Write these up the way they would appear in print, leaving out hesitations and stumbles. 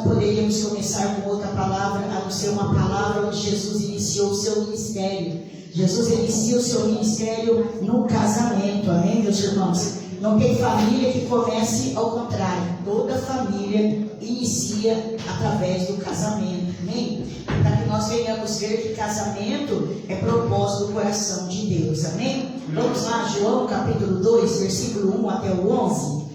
poderíamos começar com outra palavra, a não ser uma palavra onde Jesus iniciou o seu ministério. Jesus inicia o seu ministério no casamento, amém, meus irmãos? Não tem família que comece ao contrário. Toda família inicia através do casamento, amém? Para que nós venhamos ver que casamento é propósito do coração de Deus, amém? Vamos lá, João capítulo 2, versículo 1 até o 11.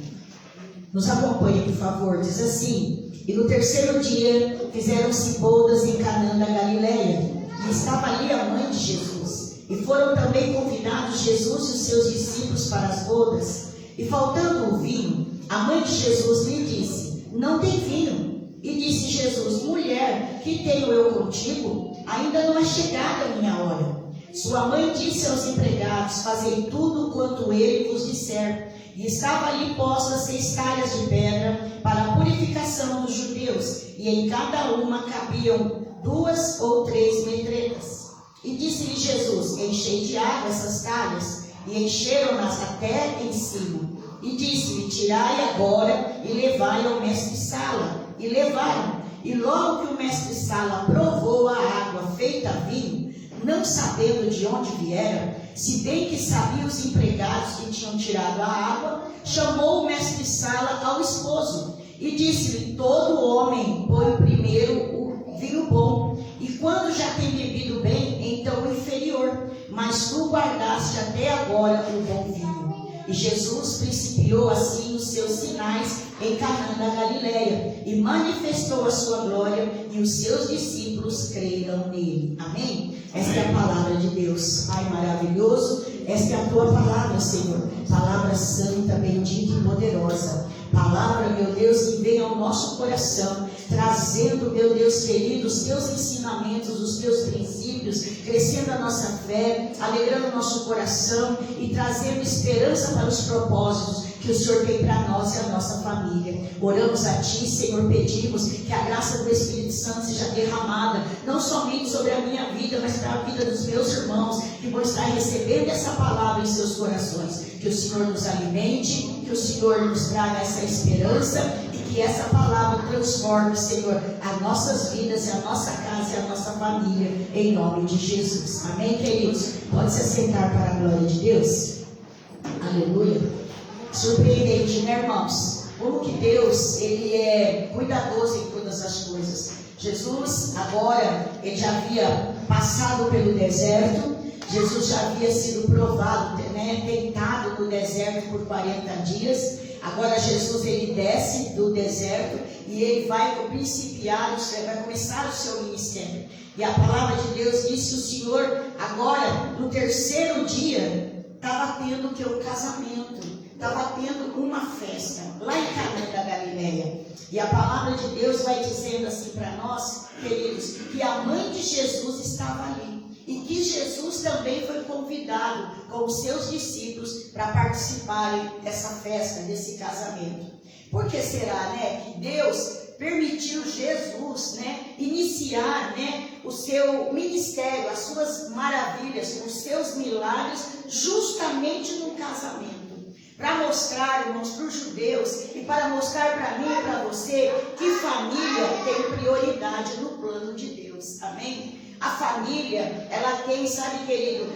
Nos acompanhe, por favor. Diz assim: e no terceiro dia fizeram-se bodas em Canaã da Galileia, e estava ali a mãe de Jesus. E foram também convidados Jesus e os seus discípulos para as bodas. E faltando o vinho, a mãe de Jesus lhe disse: não tem vinho. E disse Jesus: mulher, que tenho eu contigo? Ainda não é chegada a minha hora. Sua mãe disse aos empregados: fazei tudo quanto ele vos disser. E estava ali postas 6 talhas de pedra para a purificação dos judeus, e em cada uma cabiam 2 ou 3 metretas. E disse-lhe Jesus: enchei de água essas talhas. E encheram-nas até em cima. E disse-lhe: tirai agora e levai ao mestre-sala. E levaram. E logo que o mestre-sala provou a água feita vinho, não sabendo de onde viera, se bem que sabia os empregados que tinham tirado a água, chamou o mestre-sala ao esposo e disse-lhe: todo homem põe primeiro o vinho bom, e quando já tem bebido bem, então o inferior, mas tu guardaste até agora o bom vinho. E Jesus principiou assim os seus sinais em Canaã da Galileia, e manifestou a sua glória, e os seus discípulos creram nele. Amém? Esta é a palavra de Deus. Pai maravilhoso, esta é a tua palavra, Senhor. Palavra santa, bendita e poderosa. Palavra, meu Deus, que vem ao nosso coração, trazendo, meu Deus querido, os teus ensinamentos, os teus princípios, crescendo a nossa fé, alegrando o nosso coração e trazendo esperança para os propósitos que o Senhor tem para nós e a nossa família. Oramos a Ti, Senhor, pedimos que a graça do Espírito Santo seja derramada, não somente sobre a minha vida, mas para a vida dos meus irmãos, que vão estar recebendo essa palavra em seus corações. Que o Senhor nos alimente, que o Senhor nos traga essa esperança e que essa palavra transforme, Senhor, as nossas vidas, a nossa casa e a nossa família, em nome de Jesus. Amém, queridos? Pode se assentar para a glória de Deus. Aleluia. Surpreendente, né, irmãos? Como que Deus, Ele é cuidadoso em todas as coisas. Jesus, agora, Ele já havia passado pelo deserto. Jesus já havia sido provado, né, tentado no deserto por 40 dias. Agora Jesus, Ele desce do deserto e Ele vai começar o seu ministério. E a palavra de Deus diz que o Senhor, agora, no terceiro dia, estava tendo o que? Um casamento. Estava tendo uma festa lá em Canaã da Galileia. E a palavra de Deus vai dizendo assim para nós, queridos, que a mãe de Jesus estava ali. E que Jesus também foi convidado com os seus discípulos para participarem dessa festa, desse casamento. Por que será, né, que Deus permitiu Jesus, né, iniciar, né, o seu ministério, as suas maravilhas, os seus milagres, justamente no casamento? Para mostrar, irmãos, para os judeus e para mostrar para mim e para você que família tem prioridade no plano de Deus. Amém? A família, ela tem, sabe, querido,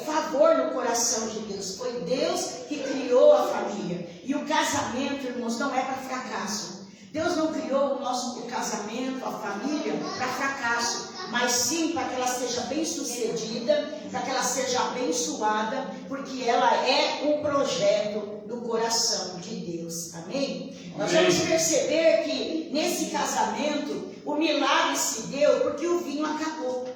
favor no coração de Deus. Foi Deus que criou a família. E o casamento, irmãos, não é para fracasso. Deus não criou o casamento, a família, para fracasso, mas sim para que ela seja bem sucedida, para que ela seja abençoada, porque ela é um projeto do coração de Deus. Amém? Nós vamos perceber que nesse casamento o milagre se deu porque o vinho acabou.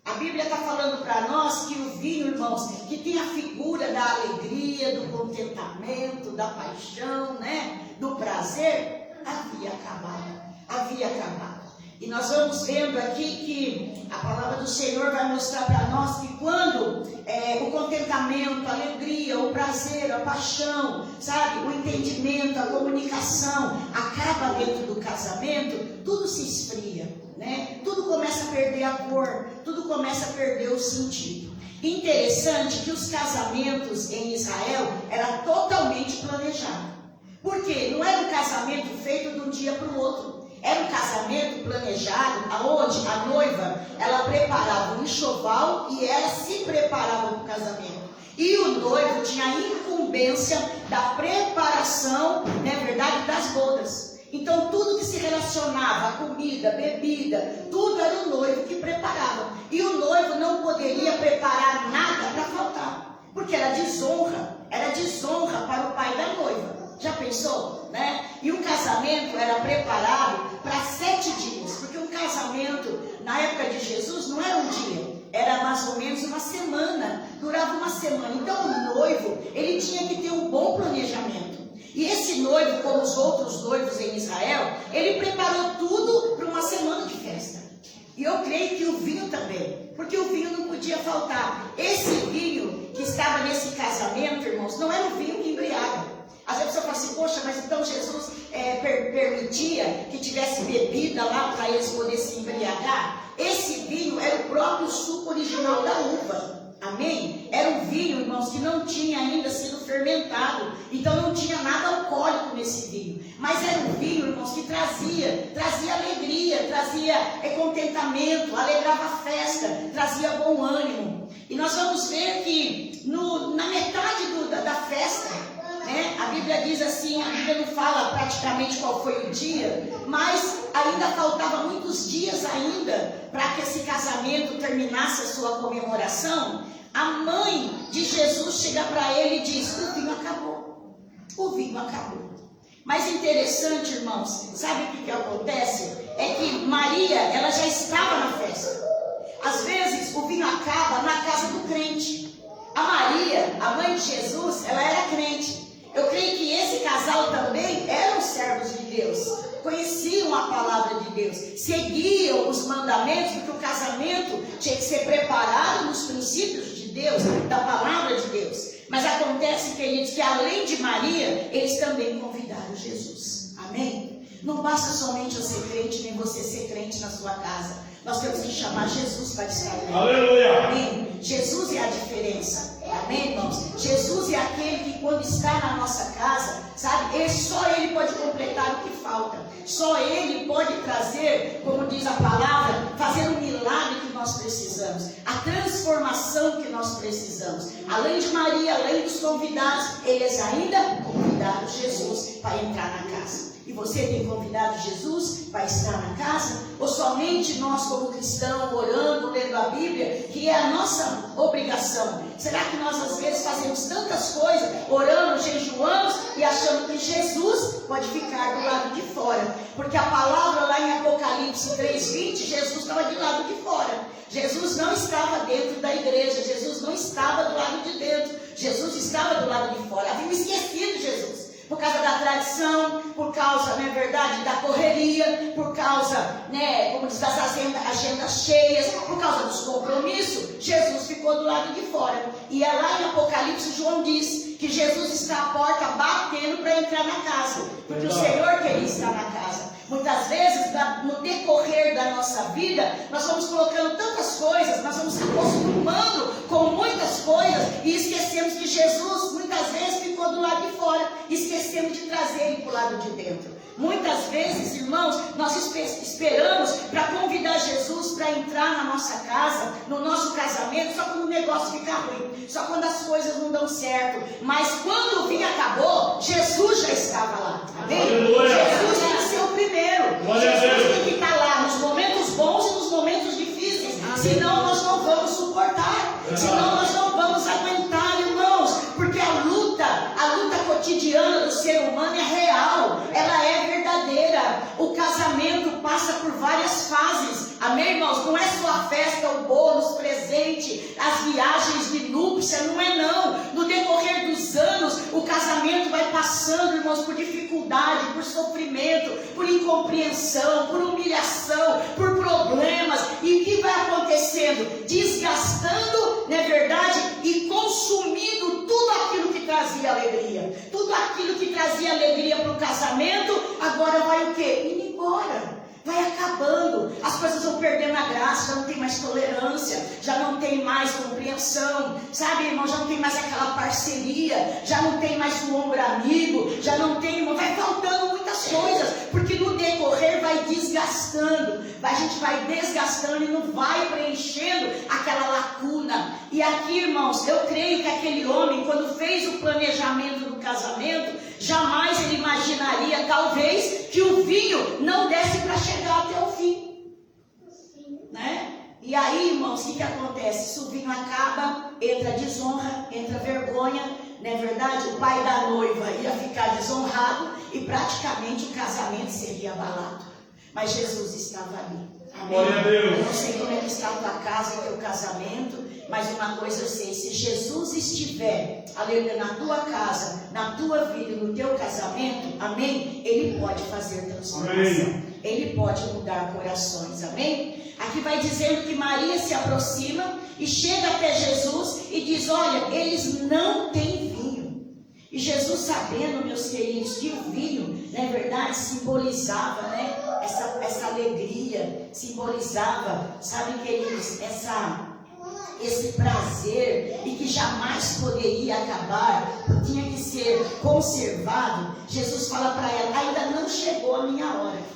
A Bíblia está falando para nós que o vinho, irmãos, que tem a figura da alegria, do contentamento, da paixão, né, do prazer, havia acabado. E nós vamos vendo aqui que a palavra do Senhor vai mostrar para nós que quando o contentamento, a alegria, o prazer, a paixão, sabe, o entendimento, a comunicação acaba dentro do casamento, tudo se esfria, né? Tudo começa a perder a cor, tudo começa a perder o sentido. Interessante que os casamentos em Israel eram totalmente planejados. Por quê? Não era um casamento feito de um dia para o outro. Era um planejado, aonde a noiva, ela preparava um enxoval e ela se preparava para o casamento. E o noivo tinha a incumbência da preparação, não é verdade, das bodas. Então tudo que se relacionava a comida, bebida, tudo era o noivo que preparava. E o noivo não poderia preparar nada para faltar, porque era desonra para o pai da noiva. Já pensou, né? E o casamento era preparado para 7 dias, porque um casamento na época de Jesus não era um dia, era mais ou menos uma semana, durava uma semana. Então o noivo, ele tinha que ter um bom planejamento. E esse noivo, como os outros noivos em Israel, ele preparou tudo para uma semana de festa. E eu creio que o vinho também, porque o vinho não podia faltar. Esse vinho que estava nesse casamento, irmãos, não era o vinho que embriaga. Às vezes a pessoa fala assim, poxa, mas então Jesus permitia que tivesse bebida lá para eles poderem se embriagar? Esse vinho era o próprio suco original da uva. Amém? Era um vinho, irmãos, que não tinha ainda sido fermentado. Então não tinha nada alcoólico nesse vinho. Mas era um vinho, irmãos, que trazia alegria, trazia contentamento, alegrava a festa, trazia bom ânimo. E nós vamos ver que na metade da festa, né, a Bíblia diz assim, a Bíblia não fala praticamente qual foi o dia, mas ainda faltava muitos dias ainda para que esse casamento terminasse a sua comemoração. A mãe de Jesus chega para ele e diz, o vinho acabou. O vinho acabou. Mas interessante, irmãos, sabe o que acontece? É que Maria, ela já estava na festa. Às vezes o vinho acaba na casa do crente. A Maria, a mãe de Jesus, ela era crente. Eu creio que esse casal também eram servos de Deus, conheciam a palavra de Deus, seguiam os mandamentos, porque o casamento tinha que ser preparado nos princípios de Deus, da palavra de Deus. Mas acontece, queridos, que além de Maria, eles também convidaram Jesus. Amém? Não basta somente eu ser crente, nem você ser crente na sua casa. Nós temos que chamar Jesus para estar ali. Aleluia! Amém? Jesus é a diferença. Amém, irmãos? Jesus é aquele que quando está na nossa casa, sabe? Só Ele pode completar o que falta. Só Ele pode trazer, como diz a palavra, fazer o milagre que nós precisamos. A transformação que nós precisamos. Além de Maria, além dos convidados, eles ainda convidaram Jesus para entrar na casa. E você tem convidado Jesus para estar na casa? Ou somente nós como cristãos, orando, lendo a Bíblia, que é a nossa obrigação? Será que nós às vezes fazemos tantas coisas, orando, jejuamos e achando que Jesus pode ficar do lado de fora? Porque a palavra lá em Apocalipse 3:20, Jesus estava do lado de fora. Jesus não estava dentro da igreja, Jesus não estava do lado de dentro, Jesus estava do lado de fora. Haviam esquecido Jesus. Por causa da tradição, por causa, não é verdade, da correria, por causa, né, como diz, das agendas cheias, por causa dos compromissos, Jesus ficou do lado de fora. E é lá em Apocalipse, João diz que Jesus está à porta batendo para entrar na casa, porque o Senhor queria estar na casa. Muitas vezes, no decorrer da nossa vida, nós vamos colocando tantas coisas, nós vamos se acostumando com muitas coisas e esquecemos que Jesus, muitas vezes, ficou do lado de fora. Esquecemos de trazer Ele para o lado de dentro. Muitas vezes, irmãos, nós esperamos para convidar Jesus para entrar na nossa casa, no nosso casamento, só quando o negócio fica ruim, só quando as coisas não dão certo. Mas quando o vinho acabou, Jesus já estava lá. Amém? Jesus tem que ser o primeiro. Jesus tem que estar lá nos momentos bons e nos momentos difíceis. Senão nós não vamos suportar. Senão nós não vamos aguentar, irmãos. Porque a luta cotidiana do ser humano é real. Ela é verdadeira. O casamento passa por várias fases. Amém, irmãos? Não é só a festa, o bolo, os presentes, as viagens de núpcia. Não é não. No decorrer dos anos, o casamento vai passando, irmãos, por dificuldade, por sofrimento, por incompreensão, por humilhação, por problemas. E o que vai acontecendo? Desgastando, não é verdade? E consumindo tudo aquilo que trazia alegria. Tudo aquilo que trazia alegria para o casamento, agora vai o quê? Indo embora. Vai acabando, as coisas vão perdendo a graça, não tem mais mais tolerância, já não tem mais compreensão, sabe, irmão, já não tem mais aquela parceria, já não tem mais o ombro amigo, já não tem, irmão, vai faltando muitas coisas, porque no decorrer vai desgastando, a gente vai desgastando e não vai preenchendo aquela lacuna. E aqui, irmãos, eu creio que aquele homem, quando fez o planejamento do casamento, jamais ele imaginaria, talvez, que o vinho não desse para chegar até o fim, né? E aí, irmãos, o que acontece? Se o vinho acaba, entra desonra, entra vergonha, não é verdade? O pai da noiva ia ficar desonrado e praticamente o casamento seria abalado. Mas Jesus estava ali. Amém? Glória a Deus. Eu não sei como é que está a tua casa e teu casamento, mas uma coisa eu sei: se Jesus estiver, aleluia, na tua casa, na tua vida, no teu casamento, amém? Ele pode fazer transformação. Amém. Ele pode mudar corações, amém? Aqui vai dizendo que Maria se aproxima e chega até Jesus e diz: olha, eles não têm vinho. E Jesus, sabendo, meus queridos, que o vinho, na verdade, simbolizava, né, essa alegria, simbolizava, sabe, queridos, esse prazer, e que jamais poderia acabar, tinha que ser conservado. Jesus fala para ela: ainda não chegou a minha hora.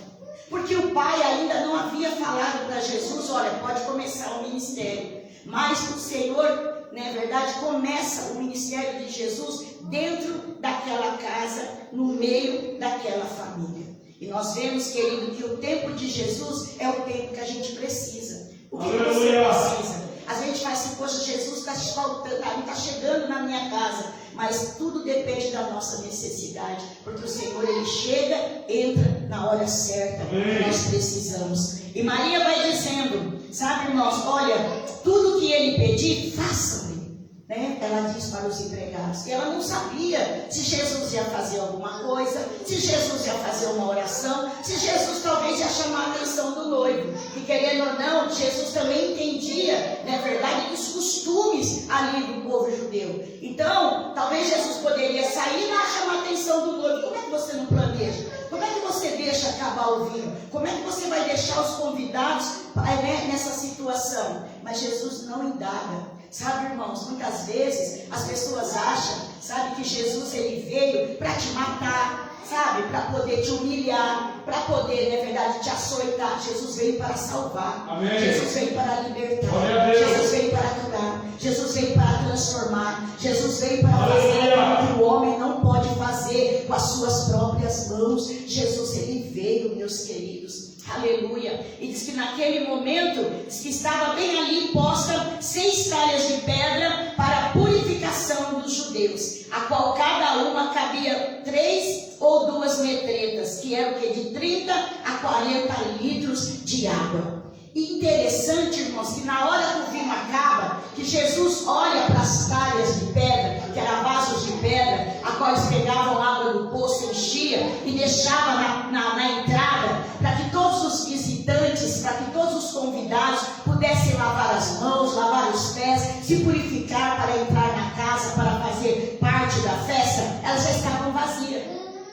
Porque o pai ainda não havia falado para Jesus: olha, pode começar o ministério. Mas o Senhor, na verdade, começa o ministério de Jesus dentro daquela casa, no meio daquela família. E nós vemos, querido, que o tempo de Jesus é o tempo que a gente precisa. O que você precisa? Às vezes a gente fala assim: poxa, Jesus está faltando, está chegando na minha casa. Mas tudo depende da nossa necessidade, porque o Senhor, Ele chega, entra na hora certa que nós precisamos. E Maria vai dizendo, sabe, irmãos, olha, tudo que Ele pedir, façam-lhe, né? Ela diz para os empregados. E ela não sabia se Jesus ia fazer alguma coisa, se Jesus ia fazer uma oração, se Jesus talvez ia chamar a atenção do noivo. E querendo ou não, Jesus também entendia, na verdade, os costumes ali do povo judeu. Então, talvez Jesus poderia sair lá e chamar a atenção do noivo. Como é que você não planeja? Como é que você deixa acabar o vinho? Como é que você vai deixar os convidados, né, nessa situação? Mas Jesus não indaga. Sabe, irmãos, muitas vezes as pessoas acham, sabe, que Jesus, ele veio para te matar, sabe, para poder te humilhar, para poder, na verdade, te açoitar. Jesus veio para salvar. Amém. Jesus veio para libertar. Jesus veio para curar. Jesus veio para transformar. Jesus veio para fazer aquilo que o homem não pode fazer com as suas próprias mãos. Jesus, ele veio, meus queridos. Aleluia. E diz que naquele momento, diz que estava bem ali posta 6 talhas de pedra para a purificação dos judeus, a qual cada uma cabia 3 ou 2 metretas, que era o que? De 30 a 40 litros de água. E interessante, irmãos, que na hora que o vinho acaba, que Jesus olha para as talhas de pedra, que eram vasos de pedra, a qual eles pegavam água do poço, enchia e deixava na entrada, para que todos os visitantes, para que todos os convidados pudessem lavar as mãos, lavar os pés, se purificar para entrar na casa, para fazer parte da festa. Elas já estavam vazias,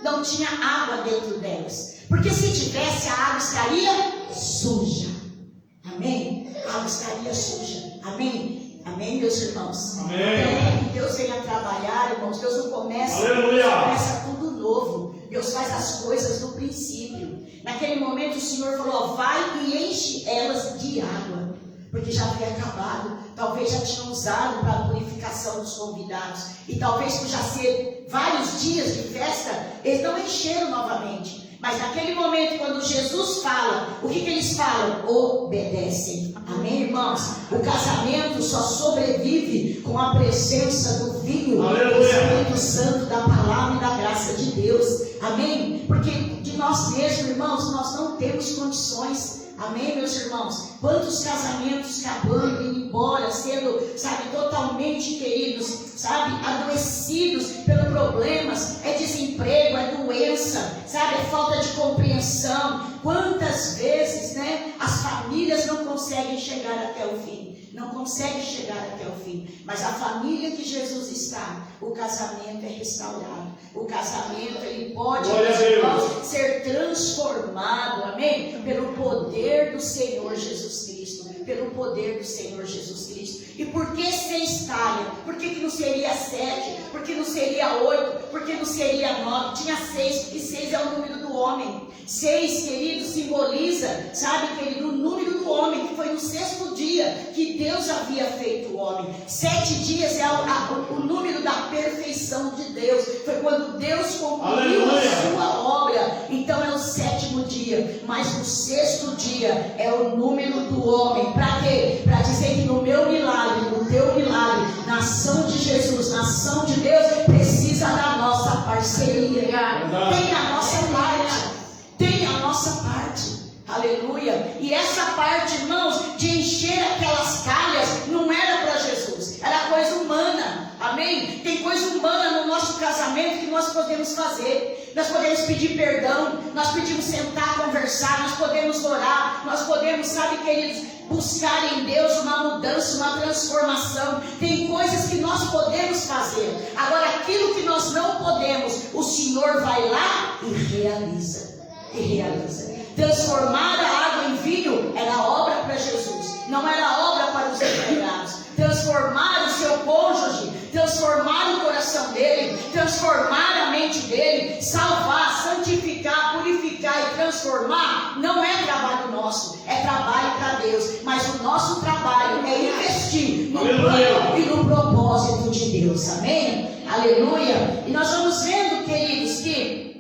não tinha água dentro delas, porque se tivesse, a água estaria suja. Amém? A água estaria suja. Amém? Amém, meus irmãos? Amém. Então, que Deus venha trabalhar, irmãos. Deus não começa, começa tudo novo. Deus faz as coisas do princípio. Naquele momento o Senhor falou: vai e enche elas de água, porque já havia acabado. Talvez já tinham usado para a purificação dos convidados, e talvez por já ser vários dias de festa, eles não encheram novamente. Mas naquele momento, quando Jesus fala, o que eles falam? Obedecem. Amém, irmãos? O casamento só sobrevive com a presença do vinho, do Espírito Santo, da palavra e da graça de Deus. Amém? Porque de nós mesmos, irmãos, nós não temos condições. Amém, meus irmãos? Quantos casamentos acabando, indo embora, sendo, sabe, totalmente, queridos, sabe, adoecidos pelos problemas, é desemprego, é doença, sabe, é falta de compreensão. Quantas vezes, né, as famílias não conseguem chegar até o fim. Não consegue chegar até o fim, mas a família que Jesus está, o casamento é restaurado, o casamento ele pode ser transformado, amém? Pelo poder do Senhor Jesus Cristo. pelo poder do Senhor Jesus Cristo. E por que 6 talhas? Por que não seria 7? Por que não seria 8? Por que não seria 9? Tinha 6, porque 6 é o número do homem. 6, querido, simboliza, sabe, querido, o número do homem, que foi no 6º dia que Deus havia feito o homem. 7 dias é o número da perfeição de Deus. Foi quando Deus concluiu a sua obra. Então é o 7º dia. Mas o 6º dia é o número do homem. Para quê? Para dizer que no meu milagre, no teu milagre, na ação de Jesus, na ação de Deus, precisa da nossa parceria. Tem a nossa parte. Tem a nossa parte. Aleluia. E essa parte, irmãos, de encher aquelas calhas, não era para Jesus, era coisa humana. Amém? Tem coisa humana no nosso casamento que nós podemos fazer. Nós podemos pedir perdão, nós podemos sentar, conversar, nós podemos orar, nós podemos, sabe, queridos, buscar em Deus uma mudança, uma transformação. Tem coisas que nós podemos fazer. Agora, aquilo que nós não podemos, o Senhor vai lá e realiza. Transformar a água em vinho era obra para Jesus, não era obra para os empregados. Transformar o seu cônjuge, transformar o coração dele, transformar a mente dele, salvar, santificar, purificar e transformar, não é trabalho nosso, é trabalho para Deus. Mas o nosso trabalho é investir no plano e no propósito de Deus. Amém? Aleluia. E nós vamos vendo, queridos, que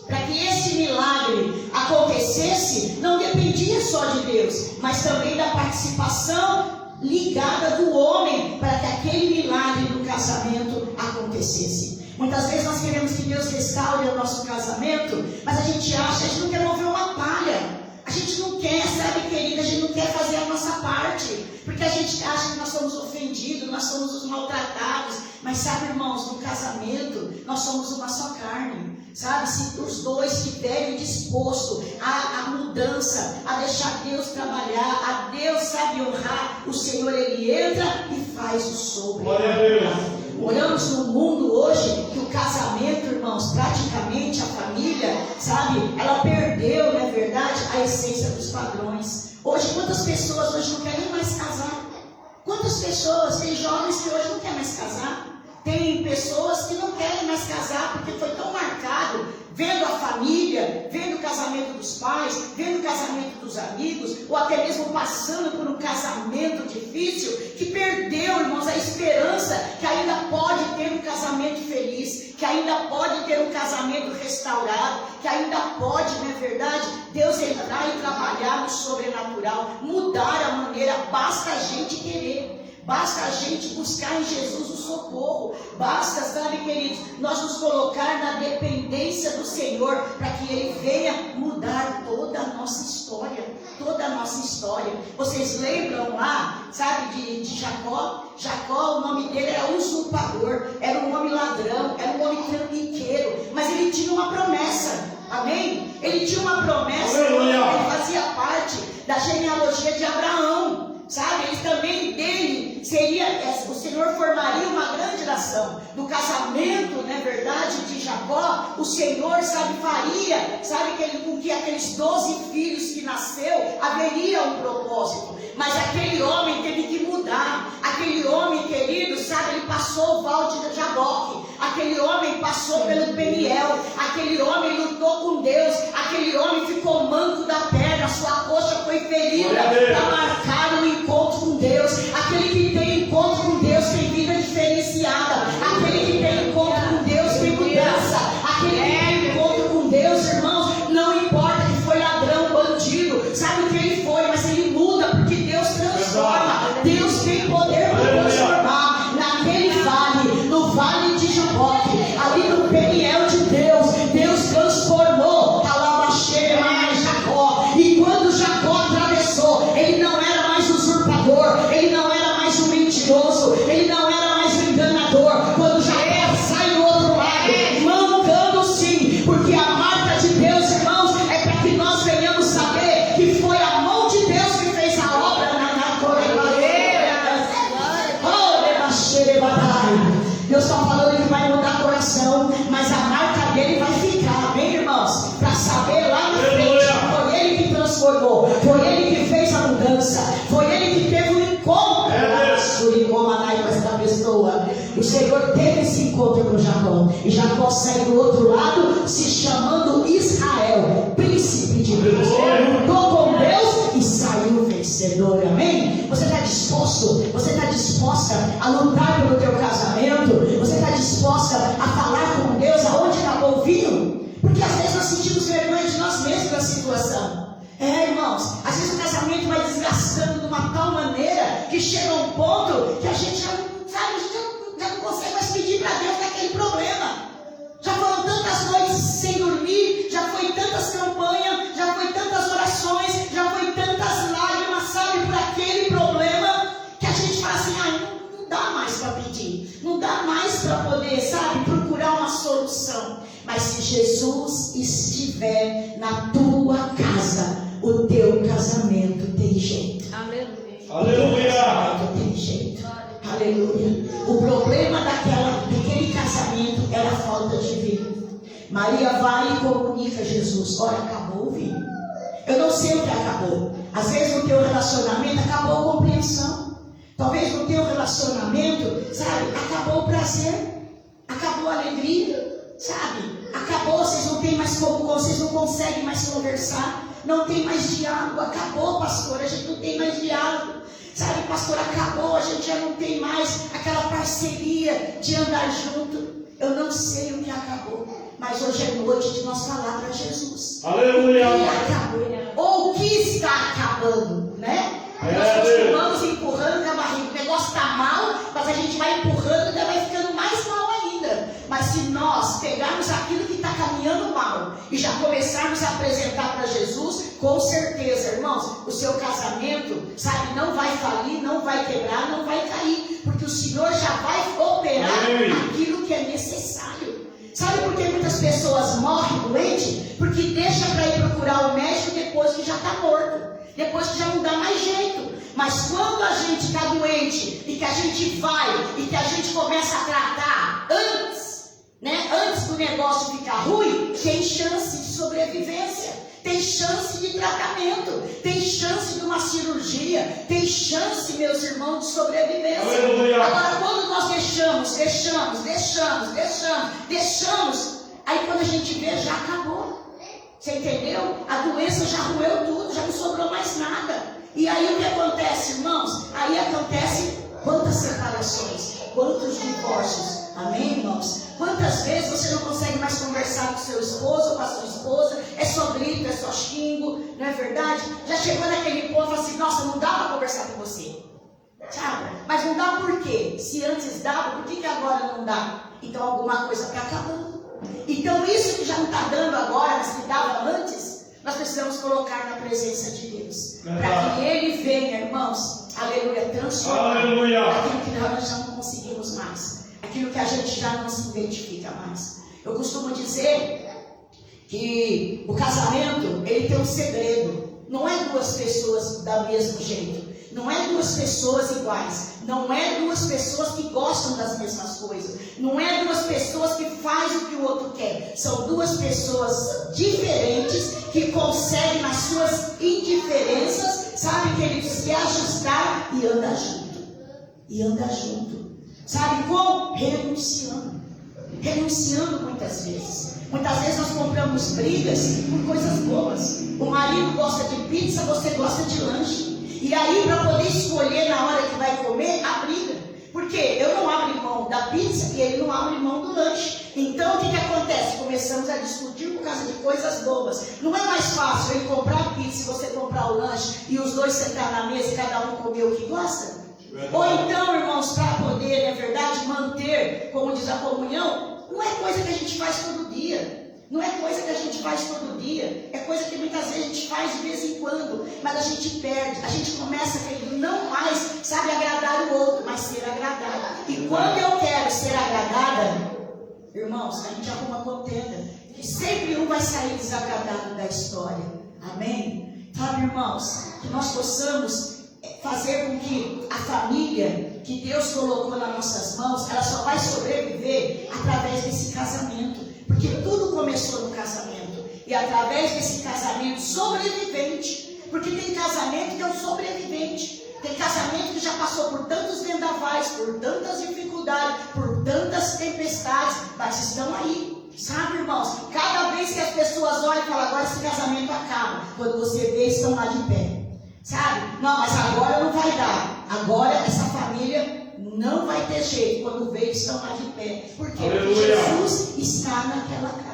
para que esse milagre acontecesse, não dependia só de Deus, mas também da participação ligada do homem, para que aquele milagre do casamento acontecesse. Muitas vezes nós queremos que Deus restaure o nosso casamento, mas a gente não quer mover uma palha. A gente não quer, sabe, querida, a gente não quer fazer a nossa parte, porque a gente acha que nós somos ofendidos, nós somos os maltratados. Mas sabe, irmãos, no casamento nós somos uma só carne. Sabe, se os dois estiverem dispostos à mudança, a deixar Deus trabalhar, a Deus, sabe, honrar, o Senhor, Ele entra e faz o sobrenatural. Olhamos no mundo hoje que o casamento, irmãos, praticamente a família, sabe, ela perdeu, não é verdade, a essência dos padrões. Hoje, quantas pessoas hoje não querem mais casar? Quantas pessoas, tem jovens que hoje não querem mais casar? Tem pessoas que não querem mais casar porque foi tão marcado, vendo a família, vendo o casamento dos pais, vendo o casamento dos amigos, ou até mesmo passando por um casamento difícil, que perdeu, irmãos, a esperança que ainda pode ter um casamento feliz, que ainda pode ter um casamento restaurado, que ainda pode, não é verdade, Deus entrar e trabalhar no sobrenatural, mudar a maneira, basta a gente querer. Basta a gente buscar em Jesus o socorro. Basta, sabe, queridos, nós nos colocar na dependência do Senhor, para que Ele venha mudar toda a nossa história. Toda a nossa história. Vocês lembram lá, sabe, de Jacó? Jacó, o nome dele era usurpador, era um homem ladrão, era um homem trambiqueiro, mas ele tinha uma promessa. Amém? Ele tinha uma promessa, ele fazia parte da genealogia de Abraão. Sabe, ele também dele seria, o Senhor formaria uma grande nação. Do casamento, não é verdade, de Jacó, o Senhor, sabe, faria, sabe, com que aqueles 12 filhos que nasceu, haveria um propósito. Mas aquele homem teve que mudar. Aquele homem, querido, sabe, ele passou o val de Jaboque. Aquele homem passou pelo Peniel. Aquele homem lutou com Deus. Aquele homem ficou manco da perna. Sua coxa foi ferida para marcar o encontro com Deus. Aquele que tem encontro com Deus tem vida diferenciada. Aquele que tem encontro com Deus tem mudança. Aquele que tem encontro com Deus, irmãos, não importa que foi ladrão, bandido, sabe o que ele foi, mas ele muda, porque Deus transforma. Deus tem poder para transformar. Naquele vale, no vale de Jaboque, ali no Peniel de Deus, Deus transformou Jacó. E quando Jacó atravessou, ele não era mais usurpador, ele não era mais um mentiroso, ele não era mais um enganador. Quando Jacó sai do outro lado, mancando sim, porque a marca de Deus, irmãos, é para que nós venhamos saber que foi a mão de Deus que fez a obra na Deus está falando que vai mudar coração, mas a marca dele vai ficar, amém, irmãos? Para saber lá na frente, foi ele que transformou transformou, foi Ele que fez a mudança, foi Ele que teve um encontro com essa pessoa. O Senhor teve esse encontro com Jacó, e Jacó saiu do outro lado se chamando Israel, príncipe de Deus, lutou com Deus e saiu vencedor. Amém? Você está disposto? Você está disposta a lutar pelo teu casamento? Você está disposta a falar com Deus aonde acabou o vinho? Porque às vezes nós sentimos vergonha de nós mesmos da situação. Irmãos, às vezes o casamento vai desgastando de uma tal maneira que chega a um ponto que a gente já não consegue mais pedir para Deus daquele problema. Já foram tantas noites sem dormir, já foi tantas campanhas, já foi tantas orações, já foi tantas lágrimas, sabe, por aquele problema, que a gente fala assim, não dá mais para pedir, não dá mais para poder, sabe, procurar uma solução. Mas se Jesus estiver na tua casa, o teu casamento tem jeito. Aleluia. Aleluia. Tem jeito. Aleluia. O problema daquele casamento era a falta de vinho. Maria vai e comunica a Jesus: olha, acabou o vinho. Eu não sei o que acabou. Às vezes no teu relacionamento acabou a compreensão. Talvez no teu relacionamento, sabe, acabou o prazer, acabou a alegria, sabe? Acabou, vocês não tem mais como, vocês não conseguem mais conversar. Não tem mais diálogo. Acabou, pastor, a gente não tem mais diálogo. Sabe, pastor, acabou, a gente já não tem mais aquela parceria de andar junto. Eu não sei o que acabou, mas hoje é noite de nós falar para Jesus. Aleluia! O que acabou, ou o que está acabando, né? Nós continuamos empurrando com a barriga. O negócio está mal, mas a gente vai empurrando e ainda vai ficando mais mal ainda. Mas se nós pegarmos aquilo que está caminhando mal e já começarmos a apresentar para Jesus, com certeza, irmãos, o seu casamento, sabe, não vai falir, não vai quebrar, não vai cair, porque o Senhor já vai operar aquilo que é necessário. Sabe por que muitas pessoas morrem doentes? Porque deixa para ir procurar o médico depois que já está morto, depois que já não dá mais jeito. Mas quando a gente está doente e que a gente vai e que a gente começa a tratar antes do negócio ficar ruim, tem chance de sobrevivência, tem chance de tratamento, tem chance de uma cirurgia, tem chance, meus irmãos, de sobrevivência. Aleluia. Agora, quando nós deixamos, aí quando a gente vê, já acabou. Você entendeu? A doença já roeu tudo, já não sobrou mais nada. E aí o que acontece, irmãos? Aí acontece quantas separações, quantos divórcios. Amém, irmãos? Quantas vezes você não consegue mais conversar com seu esposo ou com a sua esposa? É só grito, é só xingo, não é verdade? Já chegou naquele ponto e falou assim: nossa, não dá para conversar com você. Sabe? Mas não dá por quê? Se antes dava, por que agora não dá? Então alguma coisa está acabando. Então isso que já não está dando agora, mas que dava antes, nós precisamos colocar na presença de Deus. Para que Ele venha, irmãos, aleluia, transformar aquilo que nós já não conseguimos mais. Aquilo que a gente já não se identifica mais. Eu costumo dizer que o casamento, ele tem um segredo. Não é duas pessoas do mesmo jeito. Não é duas pessoas iguais. Não é duas pessoas que gostam das mesmas coisas. Não é duas pessoas que fazem o que o outro quer. São duas pessoas diferentes que conseguem, nas suas indiferenças, sabe, que eles se ajustar e andar junto. E andar junto. Sabe como? Renunciando. Renunciando muitas vezes. Muitas vezes nós compramos brigas por coisas boas. O marido gosta de pizza, você gosta de lanche. E aí, para poder escolher na hora que vai comer, a briga. Porque eu não abro mão da pizza e ele não abre mão do lanche. Então, o que acontece? Começamos a discutir por causa de coisas bobas. Não é mais fácil ele comprar a pizza e você comprar o lanche e os dois sentar na mesa e cada um comer o que gosta? Ou então, irmãos, para poder, na verdade, manter, como diz a comunhão, não é coisa que a gente faz todo dia. Não é coisa que a gente faz todo dia. É coisa que muitas vezes a gente faz de vez em quando. Mas a gente perde. A gente começa a querer não mais, sabe, agradar o outro, mas ser agradada. E quando eu quero ser agradada, irmãos, a gente arruma contenda. E sempre um vai sair desagradado da história. Amém? Sabe, irmãos, que nós possamos fazer com que a família que Deus colocou nas nossas mãos, ela só vai sobreviver através desse casamento. Porque tudo começou no casamento. E através desse casamento sobrevivente, Porque tem casamento que é um sobrevivente. Tem casamento que já passou por tantos vendavais, por tantas dificuldades, por tantas tempestades, mas estão aí. Sabe, irmãos? Cada vez que as pessoas olham e falam, agora esse casamento acaba. Quando você vê, estão lá de pé. Sabe? Não, mas agora não vai dar. Agora essa família não vai ter jeito. Quando vê, estão lá de pé. Por quê? Porque Jesus está naquela casa.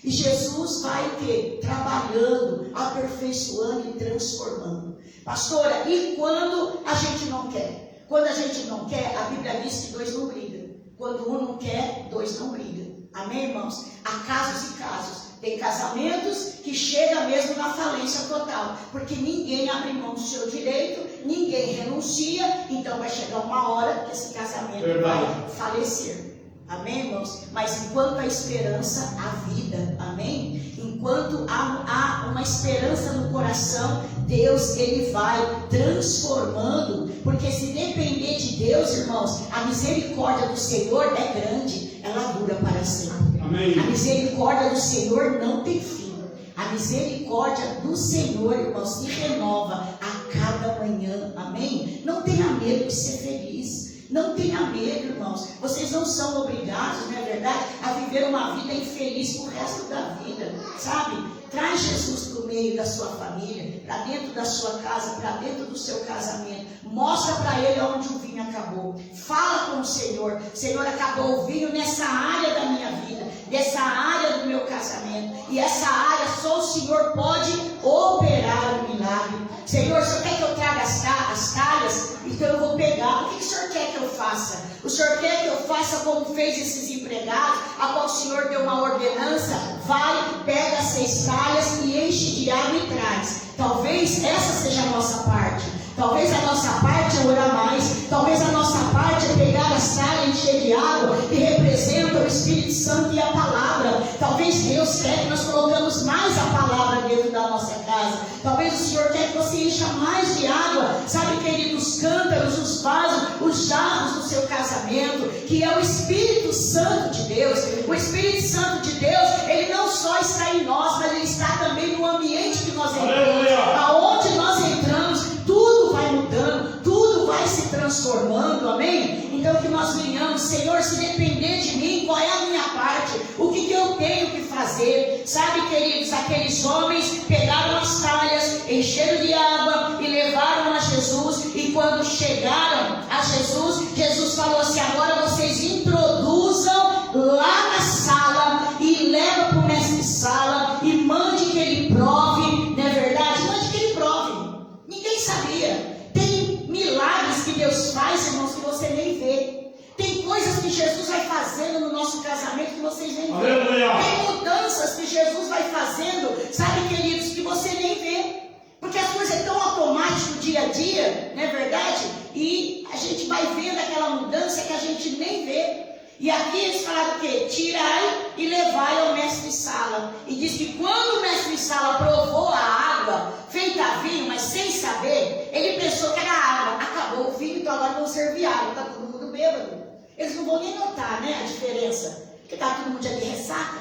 E Jesus vai o quê? Trabalhando, aperfeiçoando e transformando. Pastora, e quando a gente não quer? Quando a gente não quer, a Bíblia diz que dois não brigam. Quando um não quer, dois não brigam. Amém, irmãos? Há casos e casos. Tem casamentos que chegam mesmo na falência total. Porque ninguém abre mão do seu direito, ninguém renuncia. Então vai chegar uma hora que esse casamento vai falecer. Amém, irmãos? Mas enquanto há esperança, há vida. Amém? Enquanto há uma esperança no coração, Deus, Ele vai transformando. Porque se depender de Deus, irmãos, a misericórdia do Senhor é grande. Ela dura para sempre. Amém. A misericórdia do Senhor não tem fim. A misericórdia do Senhor, irmãos, se renova a cada manhã. Amém? Não tenha medo de ser feliz. Não tenha medo, irmãos. Vocês não são obrigados, não é verdade, a viver uma vida infeliz pro resto da vida, sabe? Traz Jesus para o meio da sua família, para dentro da sua casa, para dentro do seu casamento. Mostra para Ele onde o vinho acabou. Fala com o Senhor. Senhor, acabou o vinho nessa área da minha vida, nessa área do meu casamento. E essa área só o Senhor pode operar o milagre. Senhor, o Senhor quer que eu traga as talhas? Então eu vou pegar. O que o Senhor quer que eu faça? O Senhor quer que eu faça como fez esses empregados, a qual o Senhor deu uma ordenança? Vai, pega as 6 talhas e enche de água e traz. Talvez essa seja a nossa parte. Talvez a nossa parte é orar mais. Talvez a nossa parte é pegar as talhas e encher de água, que representa o Espírito Santo e a palavra. Talvez Deus quer que nós colocamos mais a palavra dentro da nossa casa. Talvez o Senhor quer que você encha mais de água. Sabe, querido, os cântaros, os vasos, os jarros do seu casamento, que é o Espírito Santo de Deus. O Espírito Santo de Deus, ele não só está em nós, mas ele está também no ambiente que nós entramos. Aonde nós entramos, tudo vai mudando, tudo vai se transformando, amém? Então que nós venhamos, Senhor, se depender de mim, qual é a minha parte? O que eu tenho que fazer? Sabe, queridos, aqueles homens pegaram as talhas, encheram de água e levaram a Jesus. E quando chegaram a Jesus, Jesus falou assim, agora vocês introduzam lá na sala e levam para o mestre de sala e mande que ele prove, não é verdade? Mande que ele prove. Ninguém sabia. Tem milagres que Deus faz, irmãos, que você nem vê. Tem coisas que Jesus vai fazendo no nosso casamento que vocês nem veem. Tem mudanças que Jesus vai fazendo, sabe, queridos, que você nem vê. Porque as coisas é tão automático dia a dia, não é verdade? E a gente vai vendo aquela mudança que a gente nem vê. E aqui eles falaram o quê? Tirai e levai ao mestre de sala. E diz que quando o mestre de sala provou a água, feita vinho, mas sem saber, ele pensou que era água. Acabou o vinho, então agora vão servir água. Está todo mundo bêbado. Eles não vão nem notar, né, a diferença. Porque está todo mundo já de ressaca.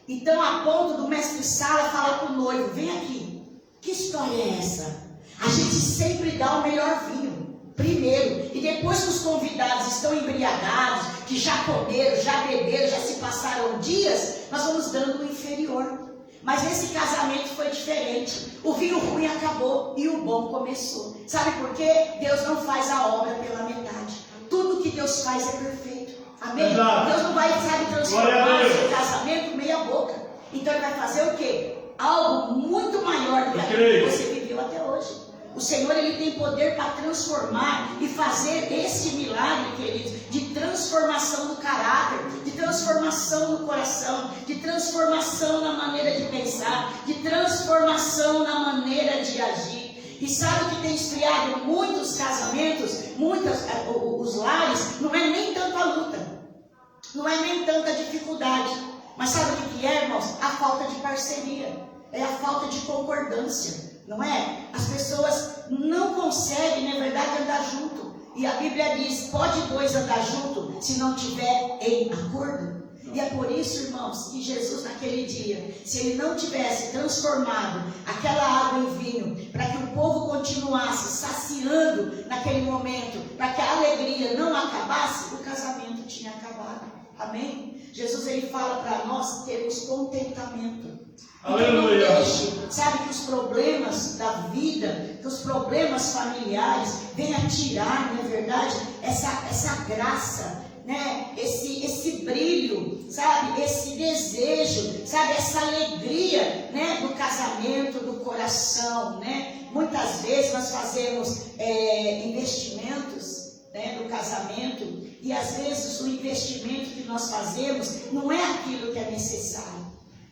Então, a ponto do mestre de sala fala para o noivo, vem aqui. Que história é essa? A gente sempre dá o melhor vinho primeiro, e depois que os convidados estão embriagados, que já comeram, já beberam, já se passaram dias, nós vamos dando o inferior. Mas esse casamento foi diferente. O vinho ruim acabou e o bom começou. Sabe por quê? Deus não faz a obra pela metade. Tudo que Deus faz é perfeito. Amém? Exato. Deus não vai, sabe, transformar o seu casamento meia boca. Então ele vai fazer o quê? Algo muito maior do que aquilo que você viveu até hoje. O Senhor, ele tem poder para transformar e fazer esse milagre, queridos, de transformação do caráter, de transformação no coração, de transformação na maneira de pensar, de transformação na maneira de agir. E sabe o que tem esfriado muitos casamentos, os lares? Não é nem tanta luta, não é nem tanta dificuldade, mas sabe o que é, irmãos? A falta de parceria, é a falta de concordância. Não é? As pessoas não conseguem, na verdade, andar junto. E a Bíblia diz, pode 2 andar junto se não tiver em acordo? E é por isso, irmãos, que Jesus naquele dia, se ele não tivesse transformado aquela água em vinho, para que o povo continuasse saciando naquele momento, para que a alegria não acabasse, o casamento tinha acabado. Amém? Jesus, ele fala para nós termos contentamento. Aleluia. Não deixe, sabe, que os problemas da vida, que os problemas familiares venham tirar, não é verdade, essa graça, né? Esse brilho, sabe, esse desejo, sabe, essa alegria, né, do casamento, do coração, né? Muitas vezes nós fazemos investimentos, né, no casamento, e às vezes o investimento que nós fazemos não é aquilo que é necessário.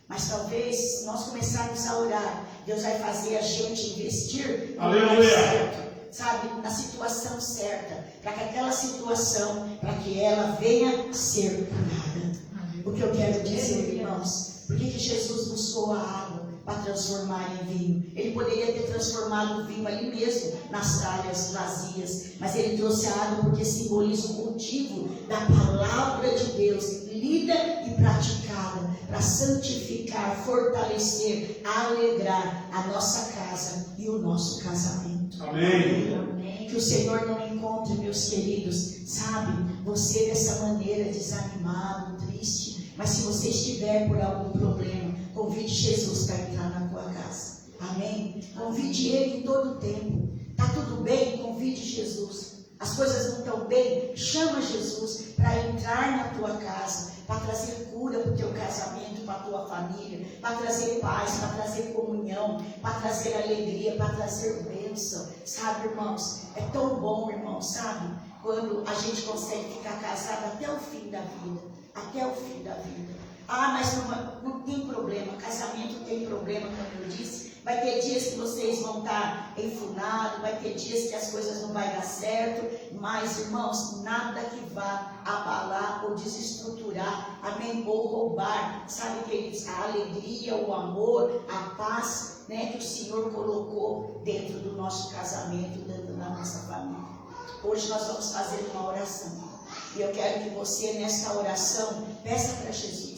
Mas talvez, se nós começarmos a orar, Deus vai fazer a gente investir no lugar certo, sabe, na situação certa, para que aquela situação, para que ela venha ser curada. O que eu quero dizer, irmãos, por que Jesus buscou a água para transformar em vinho? Ele poderia ter transformado o vinho ali mesmo, nas talhas vazias, mas ele trouxe a água porque simboliza o cultivo da palavra de Deus, lida e praticada, para santificar, fortalecer, alegrar a nossa casa e o nosso casamento. Amém. Que o Senhor não encontre, meus queridos, sabe, você dessa maneira desanimado, triste, mas se você estiver por algum problema, convide Jesus para entrar na tua casa. Amém? Convide Ele em todo o tempo. Está tudo bem? Convide Jesus. As coisas não estão bem? Chama Jesus para entrar na tua casa, para trazer cura para o teu casamento, para a tua família, para trazer paz, para trazer comunhão, para trazer alegria, para trazer bênção. Sabe, irmãos, é tão bom, irmãos, sabe, quando a gente consegue ficar casado até o fim da vida, até o fim da vida. Ah, mas não tem problema, casamento tem problema, como eu disse. Vai ter dias que vocês vão estar enfunados, vai ter dias que as coisas não vão dar certo, mas, irmãos, nada que vá abalar ou desestruturar, amém, ou roubar, sabe, queridos, a alegria, o amor, a paz, né, que o Senhor colocou dentro do nosso casamento, dentro da nossa família. Hoje nós vamos fazer uma oração, e eu quero que você, nessa oração, peça para Jesus.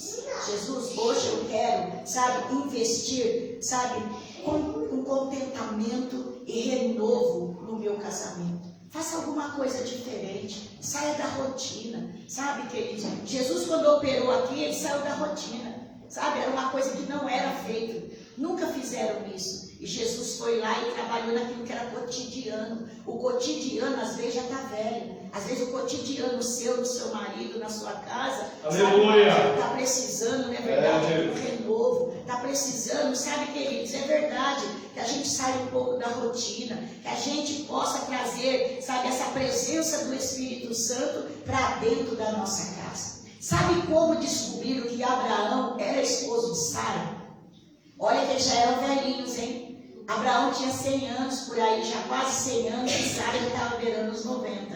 Jesus, hoje eu quero, sabe, investir, sabe, com contentamento e renovo no meu casamento. Faça alguma coisa diferente, saia da rotina, sabe, querido? Jesus, quando operou aqui, ele saiu da rotina, sabe? Era uma coisa que não era feita, nunca fizeram isso. E Jesus foi lá e trabalhou naquilo que era cotidiano. O cotidiano, às vezes, já está velho. Às vezes, o cotidiano seu, do seu marido, na sua casa, está precisando, não é verdade? Um renovo. Está precisando, sabe, queridos? É verdade que a gente saia um pouco da rotina, que a gente possa trazer, sabe, essa presença do Espírito Santo para dentro da nossa casa. Sabe como descobriram que Abraão era esposo de Sara? Olha que eles já eram velhinhos, hein? Abraão tinha 100 anos, por aí, já quase 100 anos, e Sara já estava beirando os 90.